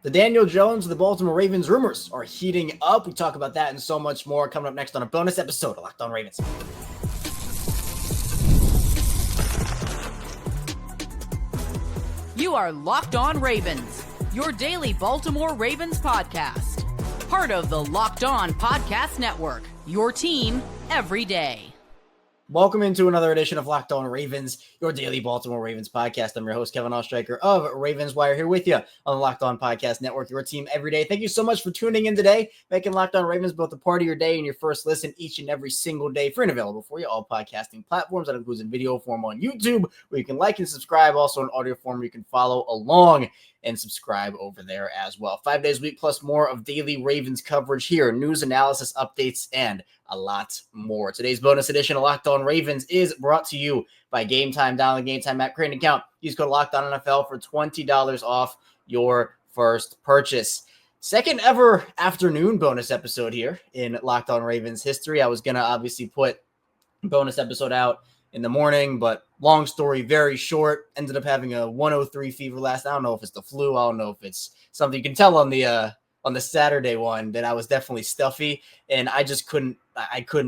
The Daniel Jones of the Baltimore Ravens rumors are heating up. We talk about that and so much more coming up next on a bonus episode of Locked On Ravens. You are Locked On Ravens, your daily Baltimore Ravens podcast. Part of the Locked On Podcast Network, your team every day. Welcome into another edition of Locked On Ravens, your daily Baltimore Ravens podcast. I'm your host, Kevin Ostreicher of Ravens Wire, here with you on the Locked On Podcast Network, your team every day. Thank you so much for tuning in today, making Locked On Ravens both a part of your day and your first listen each and every single day, free and available for you, all podcasting platforms. That includes in video form on YouTube, where you can like and subscribe, also in audio form where you can follow along and subscribe over there as well. 5 days a week plus more of daily Ravens coverage here, news, analysis, updates, and a lot more. Today's bonus edition of Locked On Ravens is brought to you by Game Time. Download the Game Time app, create an account. Use code Locked On NFL for $20 off your first purchase. Second ever afternoon bonus episode here in Locked On Ravens history. I was going to obviously put a bonus episode out in the morning, but long story very short, ended up having a 103 fever last. I don't know if it's the flu. I don't know if it's something. You can tell on the Saturday one that I was definitely stuffy, and I just couldn't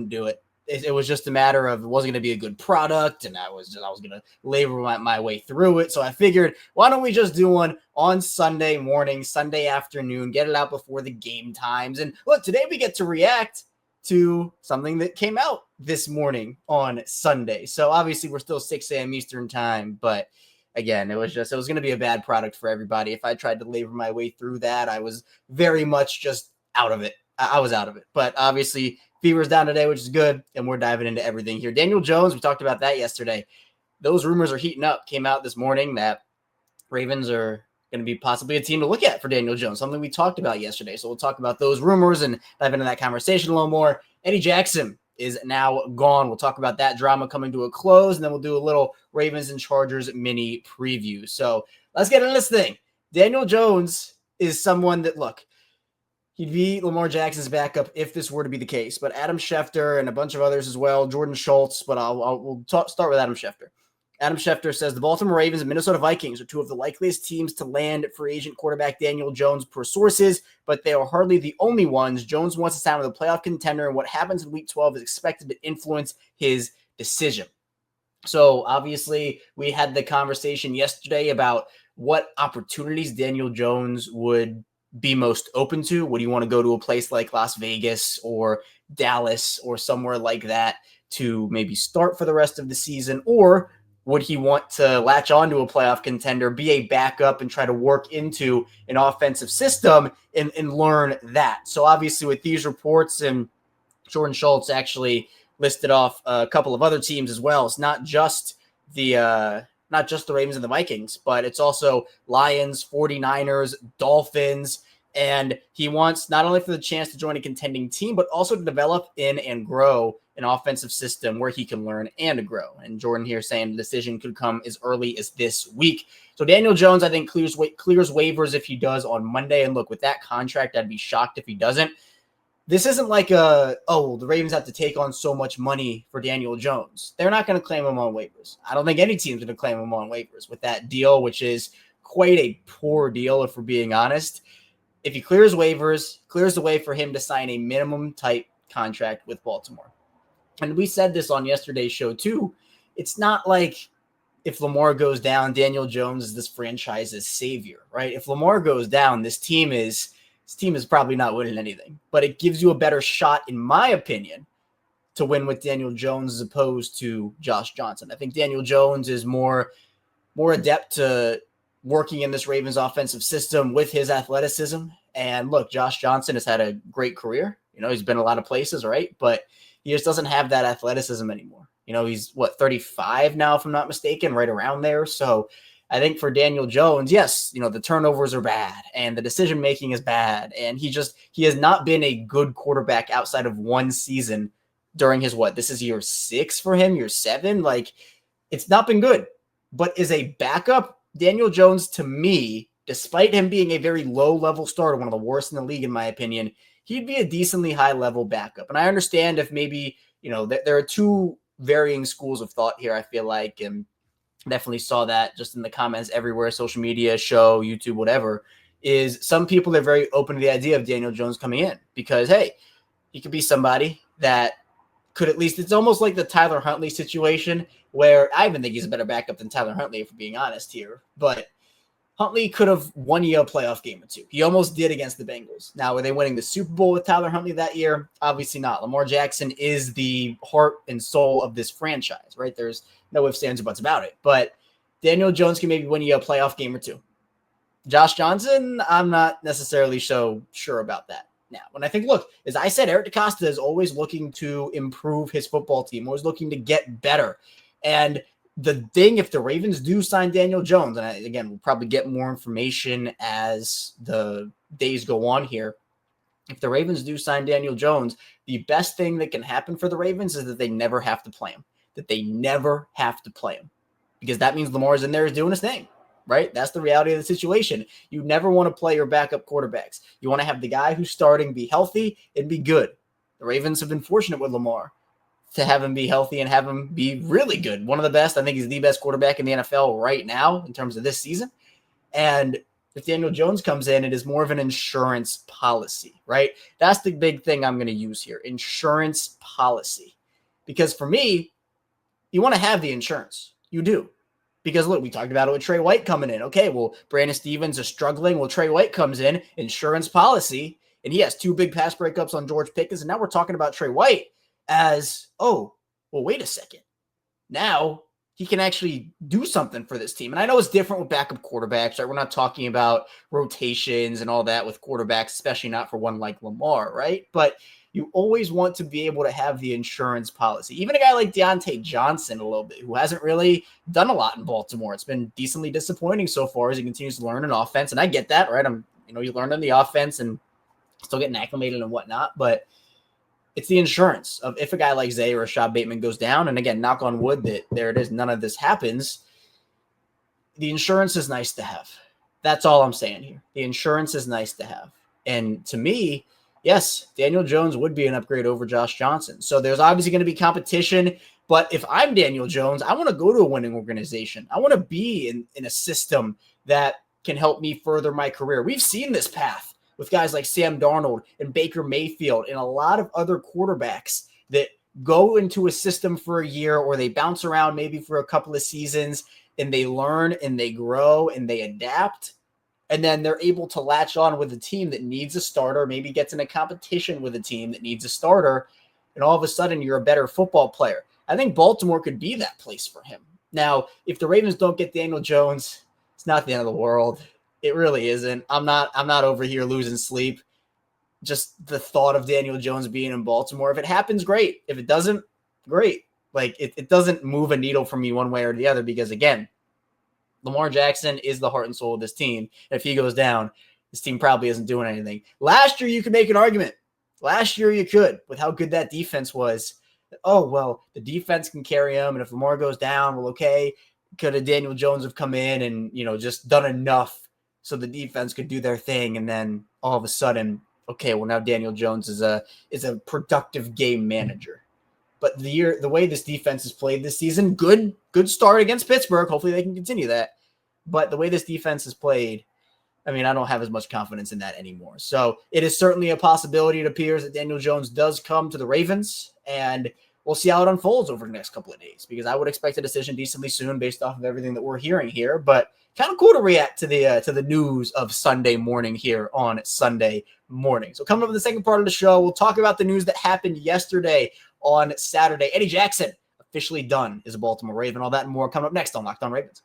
do it. It was just a matter of it wasn't going to be a good product, and I was going to labor my way through it. So I figured, why don't we just do one on Sunday morning, Sunday afternoon, get it out before the game times. And look, today we get to react to something that came out this morning on Sunday. So obviously we're still 6 a.m. Eastern time, but again, it was going to be a bad product for everybody. If I tried to labor my way through that, I was very much just out of it. I was out of it, but obviously fever's down today, which is good. And we're diving into everything here. Daniel Jones, we talked about that yesterday. Those rumors are heating up. Came out this morning that Ravens are going to be possibly a team to look at for Daniel Jones, something we talked about yesterday. So we'll talk about those rumors and dive into that conversation a little more. Eddie Jackson is now gone. We'll talk about that drama coming to a close, and then we'll do a little Ravens and Chargers mini preview. So let's get into this thing. Daniel Jones is someone that, look, he'd be Lamar Jackson's backup if this were to be the case, but Adam Schefter and a bunch of others as well, Jordan Schultz, but we'll start with Adam Schefter. Adam Schefter says the Baltimore Ravens and Minnesota Vikings are two of the likeliest teams to land free agent quarterback Daniel Jones per sources, but they are hardly the only ones. Jones wants to sign with a playoff contender, and what happens in Week 12 is expected to influence his decision. So obviously we had the conversation yesterday about what opportunities Daniel Jones would be most open to. Would you want to go to a place like Las Vegas or Dallas or somewhere like that to maybe start for the rest of the season, or would he want to latch on to a playoff contender, be a backup, and try to work into an offensive system and learn that? So obviously with these reports, and Jordan Schultz actually listed off a couple of other teams as well. It's not just the Ravens and the Vikings, but it's also Lions, 49ers, Dolphins. And he wants not only for the chance to join a contending team, but also to develop in and grow an offensive system where he can learn and grow. And Jordan here saying the decision could come as early as this week. So Daniel Jones, I think, clears waivers if he does on Monday. And look, with that contract, I'd be shocked if he doesn't. This isn't like the Ravens have to take on so much money for Daniel Jones. They're not going to claim him on waivers. I don't think any team's going to claim him on waivers with that deal, which is quite a poor deal if we're being honest. If he clears waivers, clears the way for him to sign a minimum type contract with Baltimore. And we said this on yesterday's show too. It's not like if Lamar goes down, Daniel Jones is this franchise's savior, right? If Lamar goes down, this team is probably not winning anything. But it gives you a better shot, in my opinion, to win with Daniel Jones as opposed to Josh Johnson. I think Daniel Jones is more adept to working in this Ravens offensive system with his athleticism. And look, Josh Johnson has had a great career. He's been a lot of places, right? But he just doesn't have that athleticism anymore. He's 35 now, if I'm not mistaken, right around there. So I think for Daniel Jones, yes, the turnovers are bad and the decision-making is bad. And he has not been a good quarterback outside of one season during his, this is year 6 for him, year 7. Like, it's not been good. But as a backup, Daniel Jones, to me, despite him being a very low-level starter, one of the worst in the league, in my opinion, he'd be a decently high-level backup. And I understand if maybe, there are two varying schools of thought here, I feel like, and definitely saw that just in the comments everywhere, social media, show, YouTube, whatever, is some people are very open to the idea of Daniel Jones coming in because, hey, he could be somebody that could at least, it's almost like the Tyler Huntley situation where I even think he's a better backup than Tyler Huntley, if we're being honest here. But Huntley could have won you a playoff game or two. He almost did against the Bengals. Now, were they winning the Super Bowl with Tyler Huntley that year? Obviously not. Lamar Jackson is the heart and soul of this franchise, right? There's no ifs, ands, or buts about it. But Daniel Jones can maybe win you a playoff game or two. Josh Johnson, I'm not necessarily so sure about that. Now, when I think, look, as I said, Eric DeCosta is always looking to improve his football team, always looking to get better. And the thing, if the Ravens do sign Daniel Jones, and again, we'll probably get more information as the days go on here. If the Ravens do sign Daniel Jones, the best thing that can happen for the Ravens is that they never have to play him, because that means Lamar's in there is doing his thing. Right? That's the reality of the situation. You never want to play your backup quarterbacks. You want to have the guy who's starting be healthy and be good. The Ravens have been fortunate with Lamar to have him be healthy and have him be really good. One of the best. I think he's the best quarterback in the NFL right now in terms of this season. And if Daniel Jones comes in, it is more of an insurance policy, right? That's the big thing I'm going to use here, insurance policy. Because for me, you want to have the insurance. You do. Because, look, we talked about it with Trey White coming in. Okay, well, Brandon Stevens is struggling. Well, Trey White comes in, insurance policy, and he has 2 big pass breakups on George Pickens, and now we're talking about Trey White as, oh, well, wait a second. Now he can actually do something for this team. And I know it's different with backup quarterbacks, right? We're not talking about rotations and all that with quarterbacks, especially not for one like Lamar, right? But you always want to be able to have the insurance policy. Even a guy like Deontay Johnson a little bit, who hasn't really done a lot in Baltimore. It's been decently disappointing so far as he continues to learn an offense. And I get that, right? You learn on the offense and still getting acclimated and whatnot, but it's the insurance of if a guy like Zay or Rashad Bateman goes down, and again, knock on wood that there it is, none of this happens. The insurance is nice to have. That's all I'm saying here. The insurance is nice to have. And to me, yes, Daniel Jones would be an upgrade over Josh Johnson. So there's obviously going to be competition. But if I'm Daniel Jones, I want to go to a winning organization. I want to be in a system that can help me further my career. We've seen this path with guys like Sam Darnold and Baker Mayfield and a lot of other quarterbacks that go into a system for a year or they bounce around maybe for a couple of seasons and they learn and they grow and they adapt. And then they're able to latch on with a team that needs a starter, maybe gets in a competition with a team that needs a starter, and all of a sudden you're a better football player. I think Baltimore could be that place for him. Now, if the Ravens don't get Daniel Jones, it's not the end of the world. It really isn't. I'm not over here losing sleep. Just the thought of Daniel Jones being in Baltimore. If it happens, great. If it doesn't, great. Like it doesn't move a needle for me one way or the other because, again, Lamar Jackson is the heart and soul of this team. And if he goes down, this team probably isn't doing anything. Last year, you could make an argument. Last year, you could, with how good that defense was. Oh, well, the defense can carry him. And if Lamar goes down, well, okay, could have Daniel Jones have come in and, just done enough so the defense could do their thing. And then all of a sudden, okay, well, now Daniel Jones is a productive game manager. But the way this defense has played this season, good start against Pittsburgh. Hopefully they can continue that. But the way this defense has played, I don't have as much confidence in that anymore. So it is certainly a possibility. It appears that Daniel Jones does come to the Ravens, and we'll see how it unfolds over the next couple of days because I would expect a decision decently soon based off of everything that we're hearing here. But kind of cool to react to the news of Sunday morning here on Sunday morning. So coming up in the second part of the show, we'll talk about the news that happened yesterday on Saturday. Eddie Jackson officially done as a Baltimore Raven. All that and more coming up next on Locked On Ravens.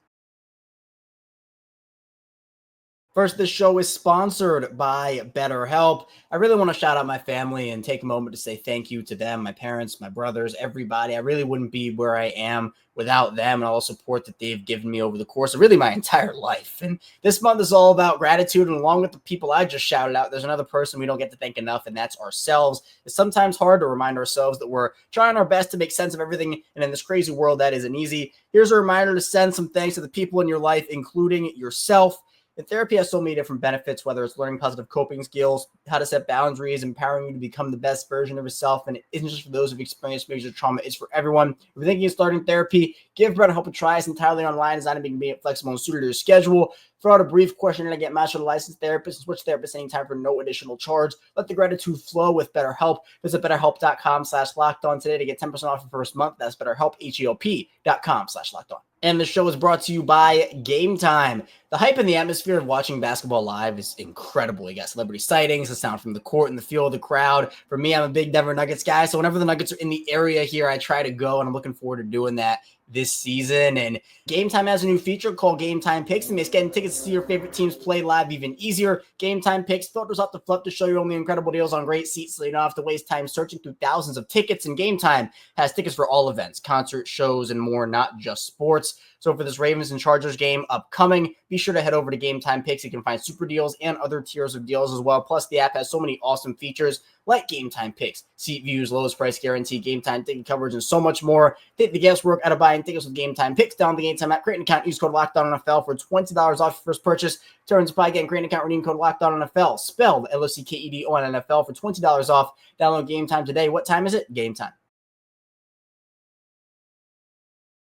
First, this show is sponsored by BetterHelp. I really want to shout out my family and take a moment to say thank you to them, my parents, my brothers, everybody. I really wouldn't be where I am without them and all the support that they've given me over the course of really my entire life. And this month is all about gratitude. And along with the people I just shouted out, there's another person we don't get to thank enough, and that's ourselves. It's sometimes hard to remind ourselves that we're trying our best to make sense of everything. And in this crazy world, that isn't easy. Here's a reminder to send some thanks to the people in your life, including yourself. And therapy has so many different benefits, whether it's learning positive coping skills, how to set boundaries, empowering you to become the best version of yourself. And it isn't just for those who've experienced major trauma. It's for everyone. If you're thinking of starting therapy, give BetterHelp a try. It's entirely online, designed to be flexible and suited to your schedule. Fill out a brief questionnaire to get matched with a licensed therapist and switch therapists anytime for no additional charge. Let the gratitude flow with BetterHelp. Visit BetterHelp.com/lockedon today to get 10% off your first month. That's BetterHelp, HELP.com/lockedon. And the show is brought to you by Game Time. The hype and the atmosphere of watching basketball live is incredible. You got celebrity sightings, the sound from the court and the feel of the crowd. For me, I'm a big Denver Nuggets guy, so whenever the Nuggets are in the area here, I try to go, and I'm looking forward to doing that this season. And Game Time has a new feature called Game Time Picks. It makes getting tickets to see your favorite teams play live even easier. Game Time Picks filters out the fluff to show you only incredible deals on great seats, so you don't have to waste time searching through thousands of tickets. And Game Time has tickets for all events, concerts, shows, and more, not just sports. So for this Ravens and Chargers game upcoming, be sure to head over to Game Time Picks. You can find super deals and other tiers of deals as well. Plus, the app has so many awesome features like Game Time Picks, seat views, lowest price guarantee, Game Time ticket coverage, and so much more. Take the guesswork out of buying tickets with Game Time Picks. Download the Game Time app, create an account, use code LOCKEDONNFL for $20 off your first purchase. Terms apply. Again, create an account, redeem code LOCKEDONNFL, spelled LOCKEDONNFL for $20 off. Download Game Time today. What time is it? Game Time.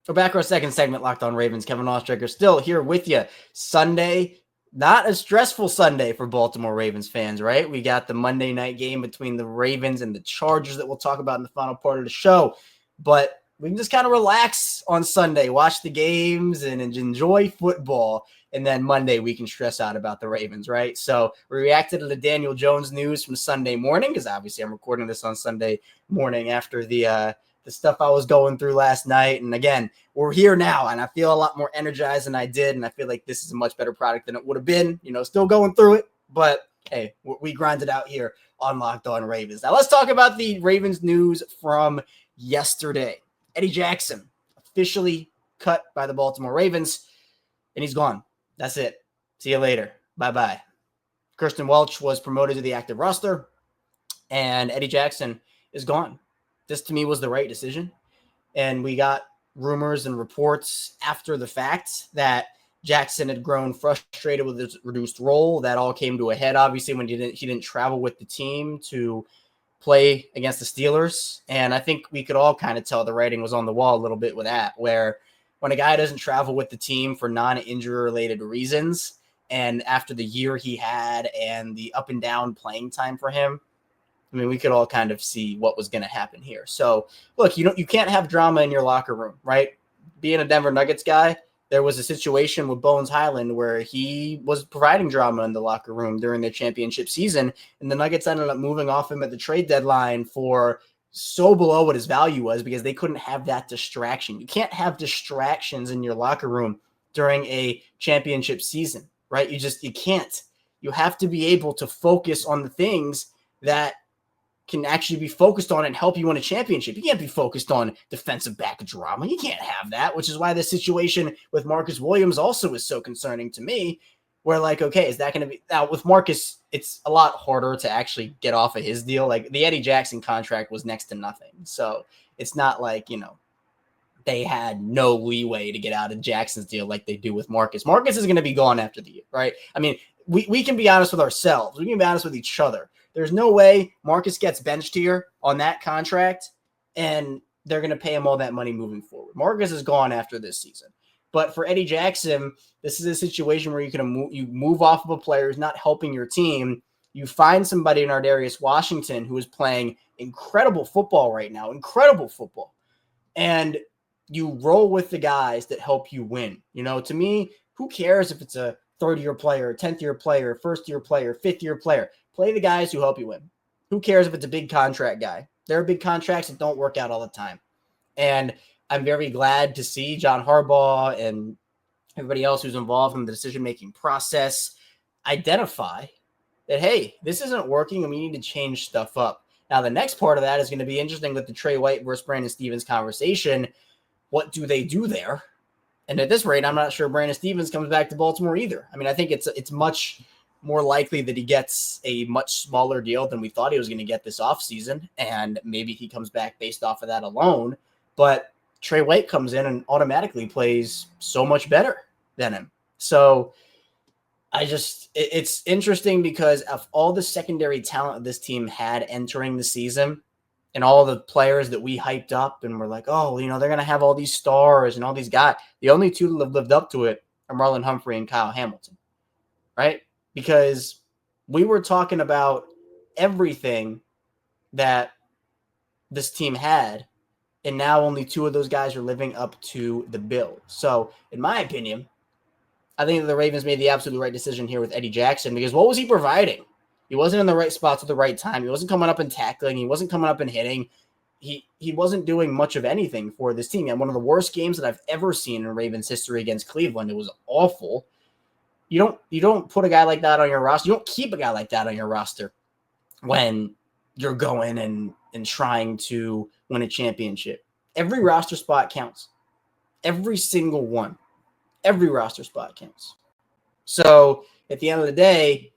So back to our second segment, Locked On Ravens. Kevin Ostraker still here with you. Sunday, not a stressful Sunday for Baltimore Ravens fans, right? We got the Monday night game between the Ravens and the Chargers that we'll talk about in the final part of the show. But we can just kind of relax on Sunday, watch the games and enjoy football. And then Monday we can stress out about the Ravens, right? So we reacted to the Daniel Jones news from Sunday morning, because obviously I'm recording this on Sunday morning after the stuff I was going through last night. And again, we're here now, and I feel a lot more energized than I did. And I feel like this is a much better product than it would have been, still going through it. But hey, we grinded out here on Locked On Ravens. Now let's talk about the Ravens news from yesterday. Eddie Jackson officially cut by the Baltimore Ravens, and he's gone. That's it. See you later. Bye-bye. Kirsten Welch was promoted to the active roster, and Eddie Jackson is gone. This, to me, was the right decision. And we got rumors and reports after the fact that Jackson had grown frustrated with his reduced role. That all came to a head, obviously, when he didn't travel with the team to play against the Steelers. And I think we could all kind of tell the writing was on the wall a little bit with that, where when a guy doesn't travel with the team for non-injury-related reasons, and after the year he had and the up and down playing time for him, I mean, we could all kind of see what was going to happen here. So, look, you can't have drama in your locker room, right? Being a Denver Nuggets guy, there was a situation with Bones Highland where he was providing drama in the locker room during their championship season, and the Nuggets ended up moving off him at the trade deadline for so below what his value was because they couldn't have that distraction. You can't have distractions in your locker room during a championship season, right? You can't. You have to be able to focus on the things that can actually be focused on and help you win a championship. You can't be focused on defensive back drama. You can't have that, which is why the situation with Marcus Williams also is so concerning to me, where okay, is that going to be – now with Marcus, it's a lot harder to actually get off of his deal. Like the Eddie Jackson contract was next to nothing. So it's not like, they had no leeway to get out of Jackson's deal like they do with Marcus. Marcus is going to be gone after the year, right? I mean, we can be honest with ourselves. We can be honest with each other. There's no way Marcus gets benched here on that contract and they're going to pay him all that money moving forward. Marcus is gone after this season. But for Eddie Jackson, this is a situation where you move off of a player who's not helping your team. You find somebody in Ardarius Washington who is playing incredible football right now, incredible football. And you roll with the guys that help you win. To me, who cares if it's a third-year player, 10th-year player, first-year player, fifth-year player? Play the guys who help you win. Who cares if it's a big contract guy? There are big contracts that don't work out all the time. And I'm very glad to see John Harbaugh and everybody else who's involved in the decision-making process identify that, hey, this isn't working and we need to change stuff up. Now, the next part of that is going to be interesting with the Trey White versus Brandon Stevens conversation. What do they do there? And at this rate, I'm not sure Brandon Stevens comes back to Baltimore either. I mean, I think it's much more likely that he gets a much smaller deal than we thought he was going to get this offseason, and maybe he comes back based off of that alone. But Trey White comes in and automatically plays so much better than him. So it's interesting because of all the secondary talent this team had entering the season and all the players that we hyped up and were like, oh, they're going to have all these stars and all these guys. The only two that have lived up to it are Marlon Humphrey and Kyle Hamilton. right? Because we were talking about everything that this team had, and now only 2 of those guys are living up to the bill. So, in my opinion, I think that the Ravens made the absolute right decision here with Eddie Jackson, because what was he providing? He wasn't in the right spots at the right time. He wasn't coming up and tackling. He wasn't coming up and hitting. He wasn't doing much of anything for this team. And one of the worst games that I've ever seen in Ravens history against Cleveland. It was awful. You don't put a guy like that on your roster. You don't keep a guy like that on your roster when you're going and trying to win a championship. Every roster spot counts. Every single one. Every roster spot counts. So at the end of the day,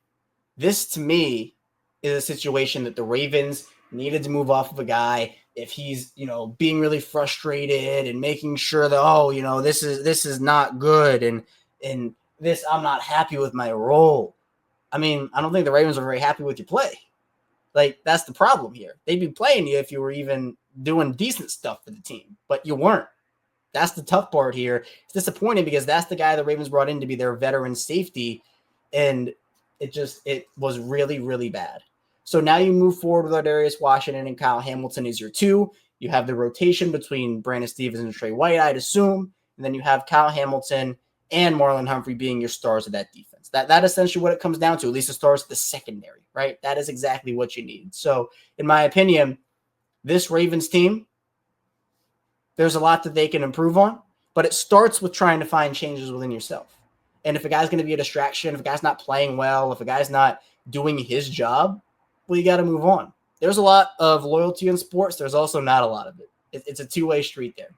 this to me is a situation that the Ravens needed to move off of a guy if he's, being really frustrated and making sure that, this is not good and this, I'm not happy with my role. I mean, I don't think the Ravens are very happy with your play. Like, that's the problem here. They'd be playing you if you were even doing decent stuff for the team, but you weren't. That's the tough part here. It's disappointing because that's the guy the Ravens brought in to be their veteran safety, and it was really, really bad. So now you move forward with Darius Washington and Kyle Hamilton as your 2. You have the rotation between Brandon Stevens and Trey White, I'd assume, and then you have Kyle Hamilton and Marlon Humphrey being your stars of that defense. That essentially what it comes down to, at least the stars of the secondary, right? That is exactly what you need. So in my opinion, this Ravens team, there's a lot that they can improve on, but it starts with trying to find changes within yourself. And if a guy's going to be a distraction, if a guy's not playing well, if a guy's not doing his job, well, you got to move on. There's a lot of loyalty in sports. There's also not a lot of it. It's a two-way street there.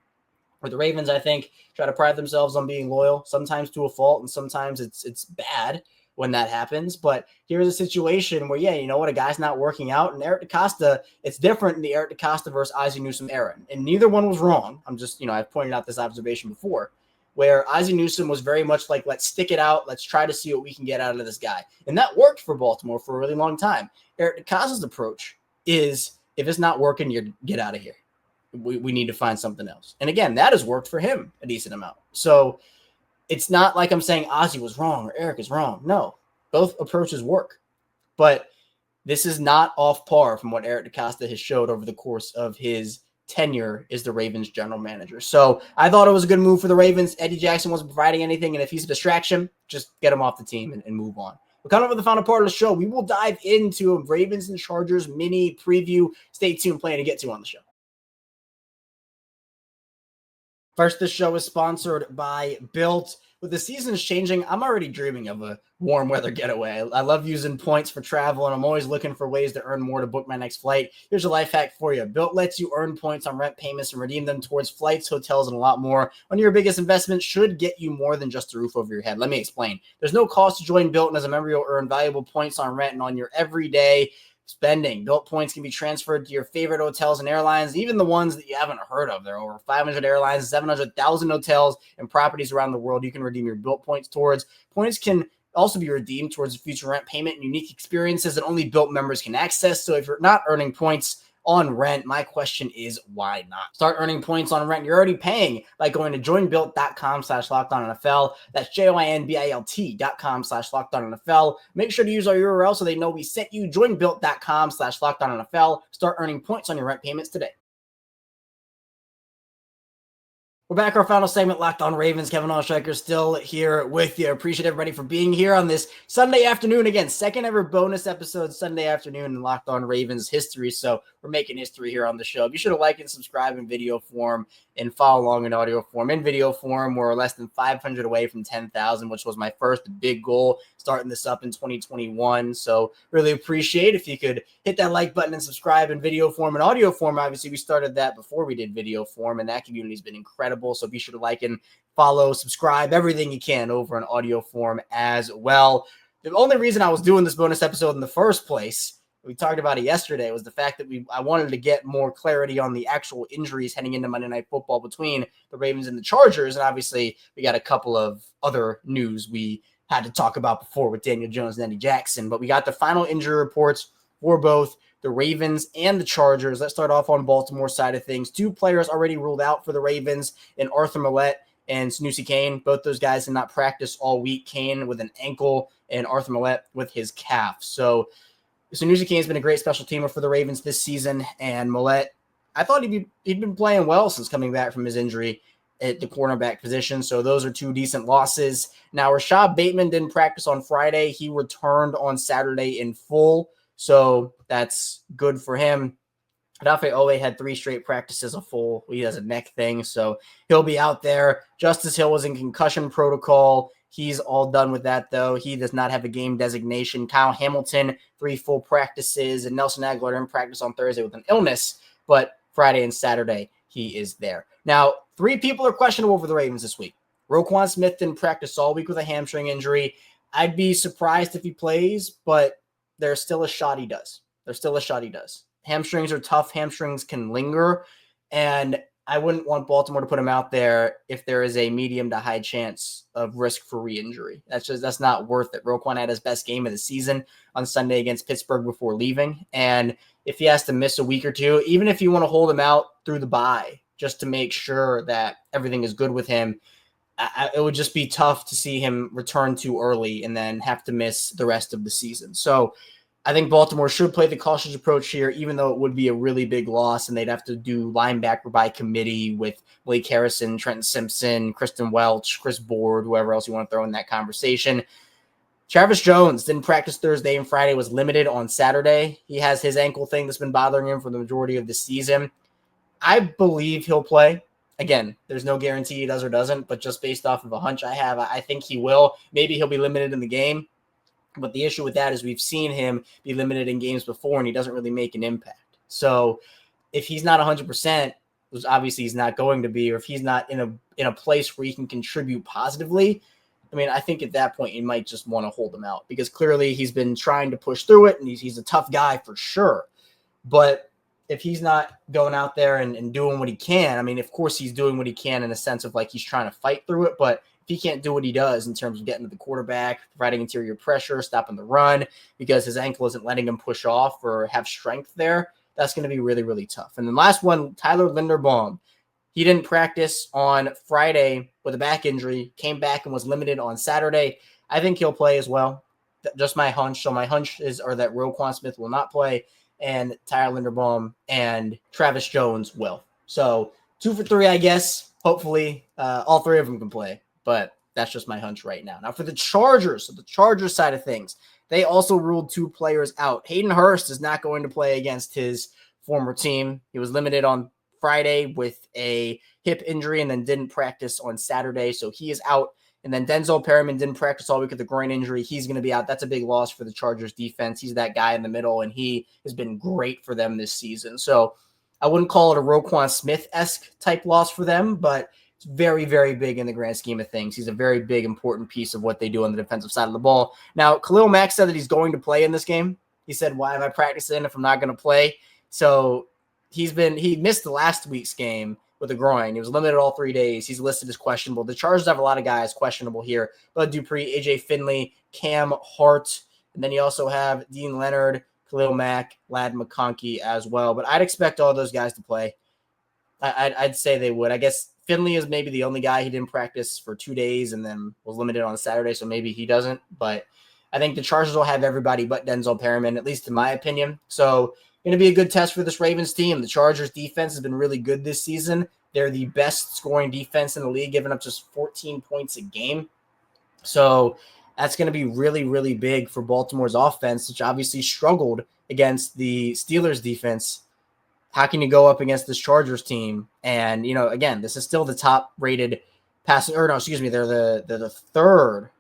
Where the Ravens, I think, try to pride themselves on being loyal, sometimes to a fault, and sometimes it's bad when that happens. But here's a situation where, a guy's not working out, and Eric DeCosta, it's different in the Eric DeCosta versus Ozzie Newsome era. And neither one was wrong. I'm just, I've pointed out this observation before, where Ozzie Newsome was very much like, let's stick it out. Let's try to see what we can get out of this guy. And that worked for Baltimore for a really long time. Eric DeCosta's approach is, if it's not working, you get out of here. We need to find something else. And again, that has worked for him a decent amount. So it's not like I'm saying Ozzie was wrong or Eric is wrong. No, both approaches work. But this is not off par from what Eric DeCosta has showed over the course of his tenure as the Ravens general manager. So I thought it was a good move for the Ravens. Eddie Jackson wasn't providing anything, and if he's a distraction, just get him off the team and move on. We're coming up with the final part of the show. We will dive into a Ravens and Chargers mini preview. Stay tuned, plenty to get to on the show. First, this show is sponsored by Bilt. With the seasons changing, I'm already dreaming of a warm weather getaway. I love using points for travel, and I'm always looking for ways to earn more to book my next flight. Here's a life hack for you. Bilt lets you earn points on rent payments and redeem them towards flights, hotels, and a lot more. One of your biggest investments should get you more than just a roof over your head. Let me explain. There's no cost to join Bilt, and as a member, you'll earn valuable points on rent and on your everyday spending. Bilt points can be transferred to your favorite hotels and airlines, even the ones that you haven't heard of. There are over 500 airlines, 700,000 hotels, and properties around the world you can redeem your Bilt points towards. Points can also be redeemed towards a future rent payment and unique experiences that only Bilt members can access. So if you're not earning points on rent, my question is, why not? Start earning points on rent you're already paying by going to joinbilt.com/lockedonnfl. That's joinbilt.com/lockedonnfl. Make sure to use our URL so they know we sent you. Joinbilt.com/lockedonnfl. Start earning points on your rent payments today. We're back. Our final segment, Locked On Ravens. Kevin Oestreicher still here with you. Appreciate everybody for being here on this Sunday afternoon. Again, second ever bonus episode Sunday afternoon in Locked On Ravens history. So we're making history here on the show. Be sure to like and subscribe in video form and follow along in audio form. In video form, we're less than 500 away from 10,000, which was my first big goal starting this up in 2021. So really appreciate if you could hit that like button and subscribe in video form and audio form. Obviously, we started that before we did video form, and that community has been incredible. So be sure to like and follow, subscribe, everything you can over in audio form as well. The only reason I was doing this bonus episode in the first place, we talked about it yesterday, was the fact that I wanted to get more clarity on the actual injuries heading into Monday Night Football between the Ravens and the Chargers. And obviously, we got a couple of other news we had to talk about before with Daniel Jones and Eddie Jackson. But we got the final injury reports for both the Ravens and the Chargers. Let's start off on Baltimore side of things. 2 players already ruled out for the Ravens in Arthur Millette and Sanusi Kane. Both those guys did not practice all week. Kane with an ankle and Arthur Millette with his calf. So Sanusi Kane's been a great special teamer for the Ravens this season, and Millette, I thought he'd been playing well since coming back from his injury at the cornerback position. So those are two decent losses. Now, Rashad Bateman didn't practice on Friday. He returned on Saturday in full, so that's good for him. Dafe Owe had 3 straight practices of full. He has a neck thing, so he'll be out there. Justice Hill was in concussion protocol. He's all done with that, though. He does not have a game designation. Kyle Hamilton, 3 full practices, and Nelson Aguilar didn't practice on Thursday with an illness, but Friday and Saturday, he is there. Now, 3 people are questionable for the Ravens this week. Roquan Smith didn't practice all week with a hamstring injury. I'd be surprised if he plays, but there's still a shot he does. Hamstrings are tough. Hamstrings can linger, and I wouldn't want Baltimore to put him out there if there is a medium to high chance of risk for re-injury. That's not worth it. Roquan had his best game of the season on Sunday against Pittsburgh before leaving, and if he has to miss a week or two, even if you want to hold him out through the bye just to make sure that everything is good with him, it would just be tough to see him return too early and then have to miss the rest of the season. So I think Baltimore should play the cautious approach here, even though it would be a really big loss, and they'd have to do linebacker by committee with Blake Harrison, Trenton Simpson, Kristen Welch, Chris Board, whoever else you want to throw in that conversation. Travis Jones didn't practice Thursday and Friday, was limited on Saturday. He has his ankle thing that's been bothering him for the majority of the season. I believe he'll play. Again, there's no guarantee he does or doesn't, but just based off of a hunch I have, I think he will. Maybe he'll be limited in the game. But the issue with that is we've seen him be limited in games before, and he doesn't really make an impact. So if he's not 100%, which obviously he's not going to be, or if he's not in a place where he can contribute positively, I mean, I think at that point you might just want to hold him out because clearly he's been trying to push through it, and he's a tough guy for sure. But if he's not going out there and doing what he can, I mean, of course he's doing what he can in a sense of like he's trying to fight through it, but if he can't do what he does in terms of getting to the quarterback, providing interior pressure, stopping the run, because his ankle isn't letting him push off or have strength there, that's going to be really, really tough. And then last one, Tyler Linderbaum. He didn't practice on Friday with a back injury, came back and was limited on Saturday. I think he'll play as well. Just my hunch. So my hunch is that Roquan Smith will not play, and Tyler Linderbaum and Travis Jones will. So 2 for 3, I guess. Hopefully all 3 of them can play. But that's just my hunch right now. Now for the Chargers, so the Chargers side of things, they also ruled 2 players out. Hayden Hurst is not going to play against his former team. He was limited on Friday with a hip injury and then didn't practice on Saturday, so he is out. And then Denzel Perryman didn't practice all week with a groin injury. He's going to be out. That's a big loss for the Chargers defense. He's that guy in the middle, and he has been great for them this season. So I wouldn't call it a Roquan Smith-esque type loss for them, but it's very, very big in the grand scheme of things. He's a very big, important piece of what they do on the defensive side of the ball. Now, Khalil Mack said that he's going to play in this game. He said, why am I practicing if I'm not going to play? So he missed the last week's game with a groin. He was limited all 3 days. He's listed as questionable. The Chargers have a lot of guys questionable here. Bud Dupree, AJ Finley, Cam Hart, and then you also have Dean Leonard, Khalil Mack, Ladd McConkey as well. But I'd expect all those guys to play. I'd say they would. I guess Finley is maybe the only guy he didn't practice for 2 days and then was limited on Saturday, so maybe he doesn't. But I think the Chargers will have everybody but Denzel Perryman, at least in my opinion. So going to be a good test for this Ravens team. The Chargers defense has been really good this season. They're the best scoring defense in the league, giving up just 14 points a game. So that's going to be really, really big for Baltimore's offense, which obviously struggled against the Steelers defense. How can you go up against this Chargers team? And, again, this is still the top rated passing, they're the third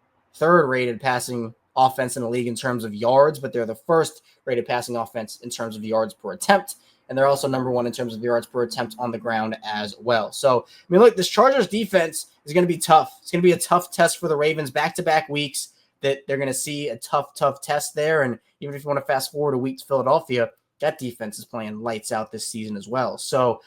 rated passing offense in the league in terms of yards, but they're the first rated passing offense in terms of yards per attempt. And they're also number 1 in terms of yards per attempt on the ground as well. So, look, this Chargers defense is going to be tough. It's going to be a tough test for the Ravens back-to-back weeks that they're going to see a tough test there. And even if you want to fast forward a week to Philadelphia, that defense is playing lights out this season as well. So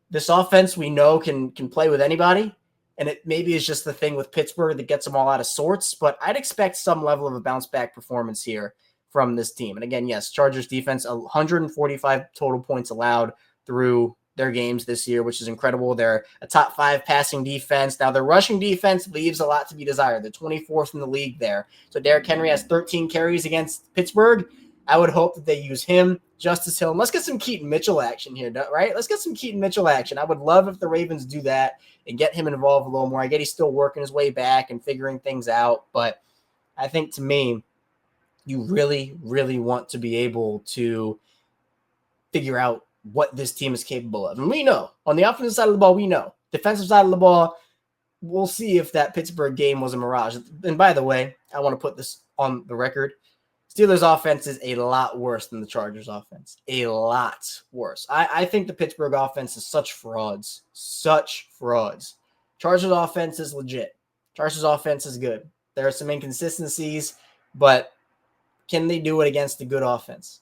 this offense we know can play with anybody. And it maybe is just the thing with Pittsburgh that gets them all out of sorts. But I'd expect some level of a bounce-back performance here from this team. And again, yes, Chargers defense, 145 total points allowed through their games this year, which is incredible. They're a top 5 passing defense. Now, their rushing defense leaves a lot to be desired. They're 24th in the league there. So Derrick Henry has 13 carries against Pittsburgh. I would hope that they use him, Justice Hill. And let's get some Keaton Mitchell action here, right? Let's get some Keaton Mitchell action. I would love if the Ravens do that and get him involved a little more. I get he's still working his way back and figuring things out. But I think to me, you really, really want to be able to figure out what this team is capable of. And we know, on the offensive side of the ball, we know. Defensive side of the ball, we'll see if that Pittsburgh game was a mirage. And by the way, I want to put this on the record. Steelers offense is a lot worse than the Chargers offense. A lot worse. I think the Pittsburgh offense is such frauds. Chargers offense is legit. Chargers offense is good. There are some inconsistencies, but can they do it against a good offense?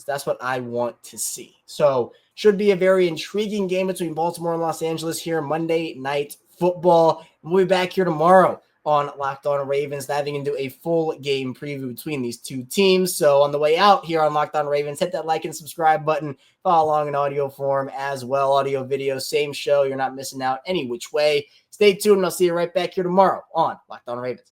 That's what I want to see. So should be a very intriguing game between Baltimore and Los Angeles here, Monday Night Football. We'll be back here tomorrow on Locked On Ravens, diving into a full game preview between these two teams. So on the way out here on Locked On Ravens, hit that like and subscribe button. Follow along in audio form as well. Audio, video, same show. You're not missing out any which way. Stay tuned, and I'll see you right back here tomorrow on Locked On Ravens.